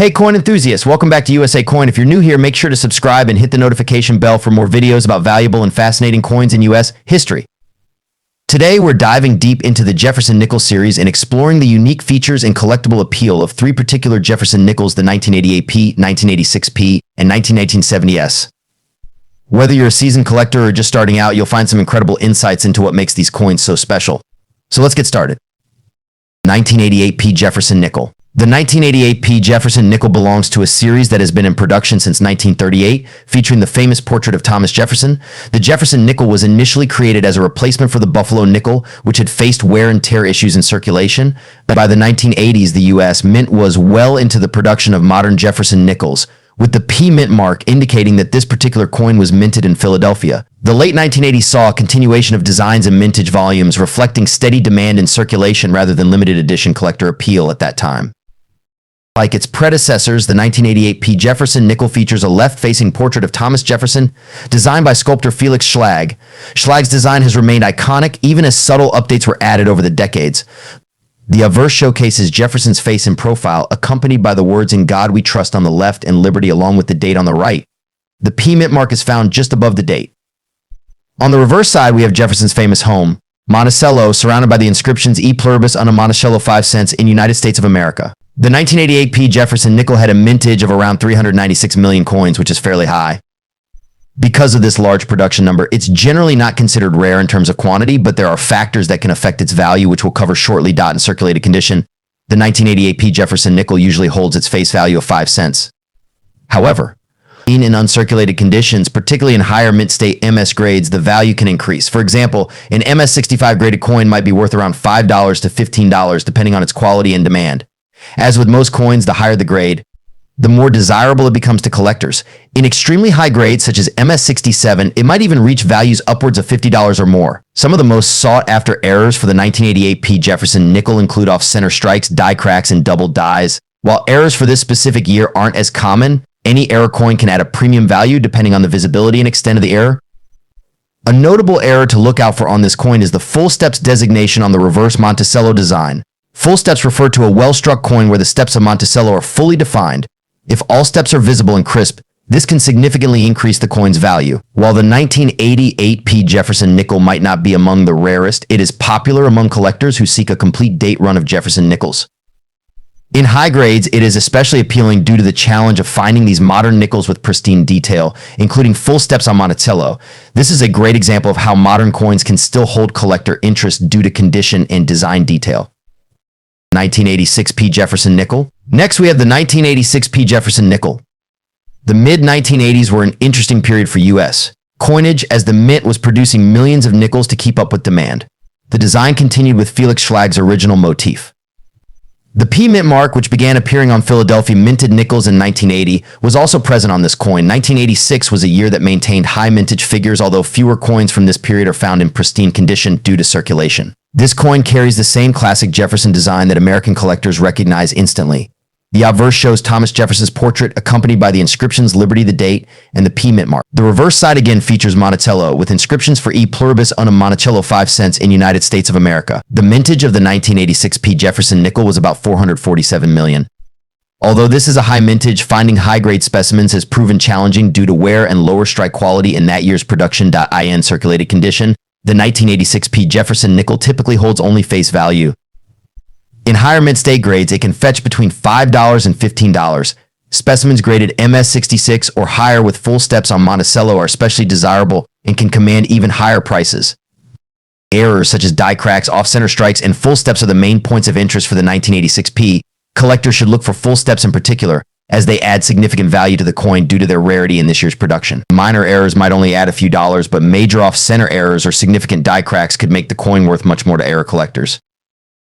Hey coin enthusiasts, welcome back to USA Coin. If you're new here, make sure to subscribe and hit the notification bell for more videos about valuable and fascinating coins in US history. Today, we're diving deep into the Jefferson nickel series and exploring the unique features and collectible appeal of three particular Jefferson nickels, the 1988P, 1986P, and 1970S. Whether you're a seasoned collector or just starting out, you'll find some incredible insights into what makes these coins so special. So let's get started. 1988 P Jefferson nickel. The 1988 P Jefferson nickel belongs to a series that has been in production since 1938, featuring the famous portrait of Thomas Jefferson. The Jefferson nickel was initially created as a replacement for the Buffalo nickel, which had faced wear and tear issues in circulation. But by the 1980s, the U.S. Mint was well into the production of modern Jefferson nickels, with the P mint mark indicating that this particular coin was minted in Philadelphia. The late 1980s saw a continuation of designs and mintage volumes, reflecting steady demand in circulation rather than limited edition collector appeal at that time. Like its predecessors, the 1988 P Jefferson nickel features a left-facing portrait of Thomas Jefferson, designed by sculptor Felix Schlag. Schlag's design has remained iconic, even as subtle updates were added over the decades. The obverse showcases Jefferson's face in profile, accompanied by the words "In God We Trust" on the left and "Liberty" along with the date on the right. The P mint mark is found just above the date. On the reverse side, we have Jefferson's famous home, Monticello, surrounded by the inscriptions "E pluribus unum Monticello 5 cents" in United States of America. The 1988 P Jefferson nickel had a mintage of around 396 million coins, which is fairly high. Because of this large production number, it's generally not considered rare in terms of quantity, but there are factors that can affect its value, which we'll cover shortly. In circulated condition, the 1988 P Jefferson nickel usually holds its face value of 5 cents. However, in uncirculated conditions, particularly in higher mint state MS grades, the value can increase. For example, an MS65 graded coin might be worth around $5 to $15, depending on its quality and demand. As with most coins, the higher the grade, the more desirable it becomes to collectors. In extremely high grades, such as MS67, it might even reach values upwards of $50 or more. Some of the most sought-after errors for the 1988 P Jefferson nickel include off-center strikes, die cracks, and double dies. While errors for this specific year aren't as common, any error coin can add a premium value depending on the visibility and extent of the error. A notable error to look out for on this coin is the full steps designation on the reverse Monticello design. Full steps refer to a well-struck coin where the steps of Monticello are fully defined. If all steps are visible and crisp, this can significantly increase the coin's value. While the 1988 P Jefferson nickel might not be among the rarest, it is popular among collectors who seek a complete date run of Jefferson nickels. In high grades, it is especially appealing due to the challenge of finding these modern nickels with pristine detail, including full steps on Monticello. This is a great example of how modern coins can still hold collector interest due to condition and design detail. 1986 P Jefferson nickel. Next, we have the 1986 P Jefferson nickel. The mid-1980s were an interesting period for U.S. coinage as the mint was producing millions of nickels to keep up with demand. The design continued with Felix Schlag's original motif. The P mint mark, which began appearing on Philadelphia minted nickels in 1980, was also present on this coin. 1986 was a year that maintained high mintage figures, although fewer coins from this period are found in pristine condition due to circulation. This coin carries the same classic Jefferson design that American collectors recognize instantly. The obverse shows Thomas Jefferson's portrait, accompanied by the inscriptions "Liberty" the date and the P mint mark. The reverse side again features Monticello, with inscriptions for "E pluribus unum Monticello 5 cents" in United States of America. The mintage of the 1986 P Jefferson nickel was about 447 million. Although this is a high mintage, finding high-grade specimens has proven challenging due to wear and lower strike quality in that year's production. In circulated condition, the 1986 P Jefferson nickel typically holds only face value. In higher mint state grades, it can fetch between $5 and $15. Specimens graded MS66 or higher with full steps on Monticello are especially desirable and can command even higher prices. Errors such as die cracks, off-center strikes, and full steps are the main points of interest for the 1986 P. Collectors should look for full steps in particular, as they add significant value to the coin due to their rarity in this year's production. Minor errors might only add a few dollars, but major off-center errors or significant die cracks could make the coin worth much more to error collectors.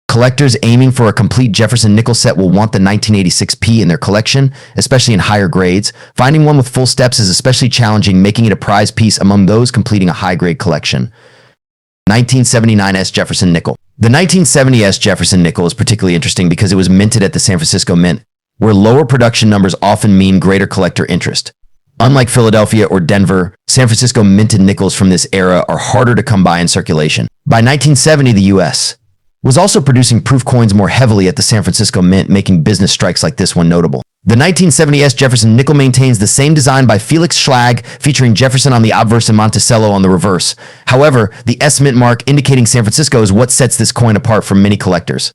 Collectors aiming for a complete Jefferson nickel set will want the 1986 P in their collection, especially in higher grades. Finding one with full steps is especially challenging, making it a prize piece among those completing a high-grade collection. 1979 S Jefferson nickel. The 1970 S Jefferson nickel is particularly interesting because it was minted at the San Francisco Mint, where lower production numbers often mean greater collector interest. Unlike Philadelphia or Denver, San Francisco minted nickels from this era are harder to come by in circulation. By 1970, the U.S. was also producing proof coins more heavily at the San Francisco Mint, making business strikes like this one notable. The 1970 S Jefferson nickel maintains the same design by Felix Schlag, featuring Jefferson on the obverse and Monticello on the reverse. However, the S mint mark indicating San Francisco is what sets this coin apart from many collectors.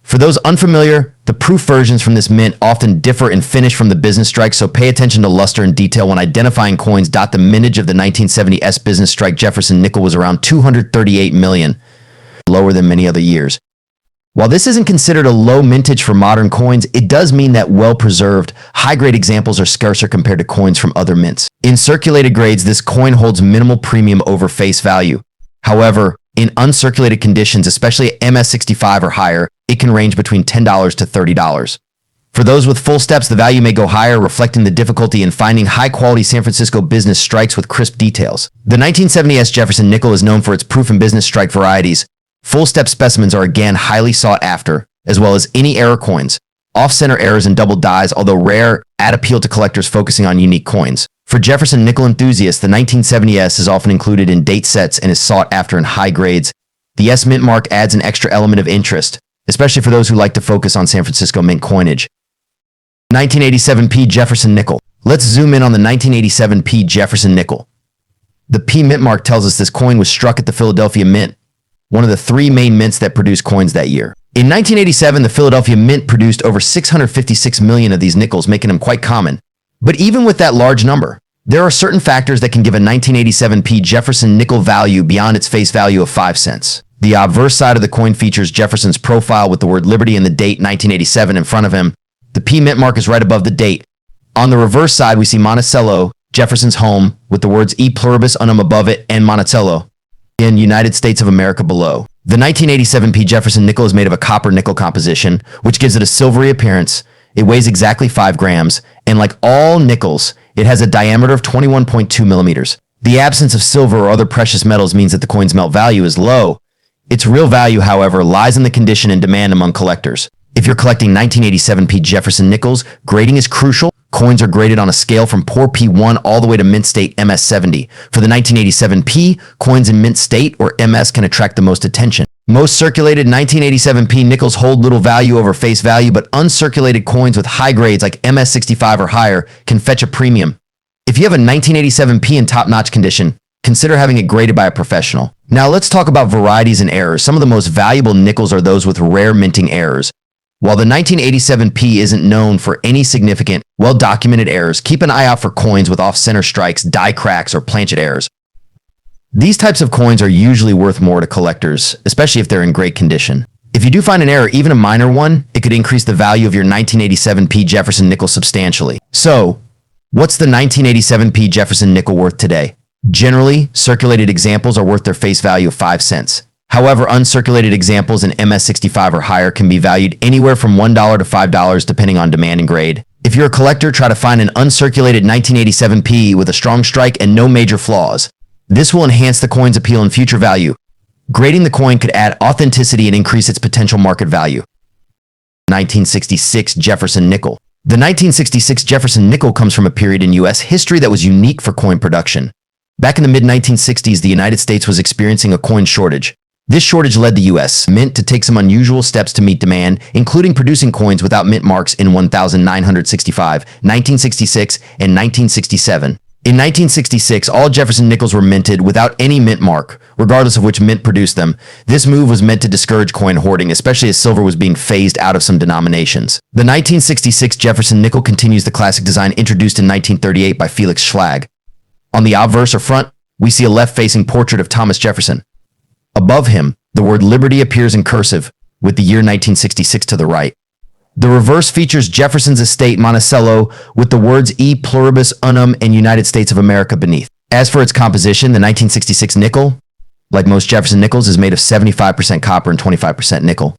For those unfamiliar, the proof versions from this mint often differ in finish from the business strike, so pay attention to luster and detail when identifying coins. The mintage of the 1970 S business strike Jefferson nickel was around 238 million, lower than many other years. While this isn't considered a low mintage for modern coins, it does mean that well-preserved, high-grade examples are scarcer compared to coins from other mints. In circulated grades, this coin holds minimal premium over face value. However, in uncirculated conditions, especially at MS65 or higher, it can range between $10 to $30. For those with full steps, the value may go higher, reflecting the difficulty in finding high-quality San Francisco business strikes with crisp details. The 1970 S Jefferson nickel is known for its proof and business strike varieties. Full-step specimens are again highly sought after, as well as any error coins. Off-center errors and double dies, although rare, add appeal to collectors focusing on unique coins. For Jefferson nickel enthusiasts, the 1970S is often included in date sets and is sought after in high grades. The S mint mark adds an extra element of interest, especially for those who like to focus on San Francisco mint coinage. 1987 P Jefferson nickel. Let's zoom in on the 1987 P Jefferson nickel. The P mint mark tells us this coin was struck at the Philadelphia Mint, one of the three main mints that produced coins that year. In 1987, the Philadelphia Mint produced over 656 million of these nickels, making them quite common. But even with that large number, there are certain factors that can give a 1987 P Jefferson nickel value beyond its face value of 5 cents. The obverse side of the coin features Jefferson's profile with the word Liberty and the date 1987 in front of him. The P mint mark is right above the date. On the reverse side, we see Monticello, Jefferson's home, with the words E pluribus unum above it and Monticello in United States of America below. The 1987 P Jefferson nickel is made of a copper nickel composition, which gives it a silvery appearance. It weighs exactly 5 grams, and like all nickels, it has a diameter of 21.2 millimeters. The absence of silver or other precious metals means that the coin's melt value is low. Its real value, however, lies in the condition and demand among collectors. If you're collecting 1987 P Jefferson nickels, grading is crucial. Coins are graded on a scale from poor P1 all the way to mint state MS70. For the 1987 P, coins in mint state or MS can attract the most attention. Most circulated 1987 P nickels hold little value over face value, but uncirculated coins with high grades like MS65 or higher can fetch a premium. If you have a 1987 P in top-notch condition, consider having it graded by a professional. Now let's talk about varieties and errors. Some of the most valuable nickels are those with rare minting errors. While the 1987 P isn't known for any significant, well-documented errors, keep an eye out for coins with off-center strikes, die cracks, or planchet errors. These types of coins are usually worth more to collectors, especially if they're in great condition. If you do find an error, even a minor one, it could increase the value of your 1987 P Jefferson nickel substantially. So, what's the 1987 P Jefferson nickel worth today? Generally, circulated examples are worth their face value of 5 cents. However, uncirculated examples in MS65 or higher can be valued anywhere from $1 to $5 depending on demand and grade. If you're a collector, try to find an uncirculated 1987 P with a strong strike and no major flaws. This will enhance the coin's appeal and future value. Grading the coin could add authenticity and increase its potential market value. 1966 Jefferson nickel. The 1966 Jefferson nickel comes from a period in U.S. history that was unique for coin production. Back in the mid-1960s, the United States was experiencing a coin shortage. This shortage led the U.S. Mint to take some unusual steps to meet demand, including producing coins without mint marks in 1965, 1966, and 1967. In 1966, all Jefferson nickels were minted without any mint mark, regardless of which mint produced them. This move was meant to discourage coin hoarding, especially as silver was being phased out of some denominations. The 1966 Jefferson nickel continues the classic design introduced in 1938 by Felix Schlag. On the obverse or front, we see a left-facing portrait of Thomas Jefferson. Above him, the word Liberty appears in cursive, with the year 1966 to the right. The reverse features Jefferson's estate Monticello with the words E pluribus unum and United States of America beneath. As for its composition, the 1966 nickel, like most Jefferson nickels, is made of 75% copper and 25% nickel.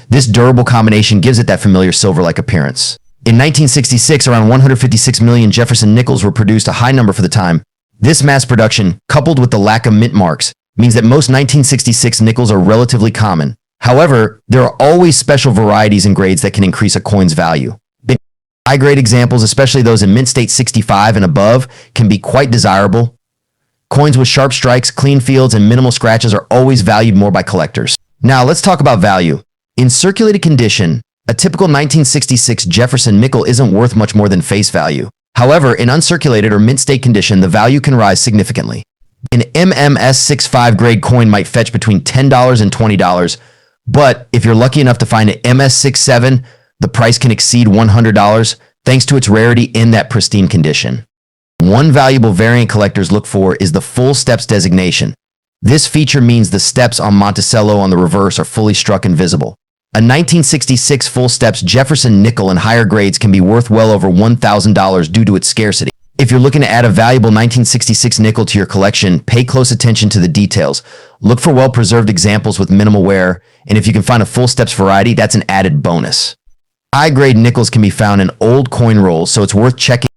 This durable combination gives it that familiar silver-like appearance. In 1966, around 156 million Jefferson nickels were produced, a high number for the time. This mass production, coupled with the lack of mint marks, means that most 1966 nickels are relatively common. However, there are always special varieties and grades that can increase a coin's value. High-grade examples, especially those in mint state 65 and above, can be quite desirable. Coins with sharp strikes, clean fields, and minimal scratches are always valued more by collectors. Now let's talk about value. In circulated condition, a typical 1966 Jefferson nickel isn't worth much more than face value. However, in uncirculated or mint state condition, the value can rise significantly. An MMS65 grade coin might fetch between $10 and $20, but if you're lucky enough to find an MS67, the price can exceed $100 thanks to its rarity in that pristine condition. One valuable variant collectors look for is the full steps designation. This feature means the steps on Monticello on the reverse are fully struck and visible. A 1966 full steps Jefferson nickel in higher grades can be worth well over $1,000 due to its scarcity. If you're looking to add a valuable 1966 nickel to your collection, pay close attention to the details. Look for well-preserved examples with minimal wear, and if you can find a full steps variety, that's an added bonus. High-grade nickels can be found in old coin rolls, so it's worth checking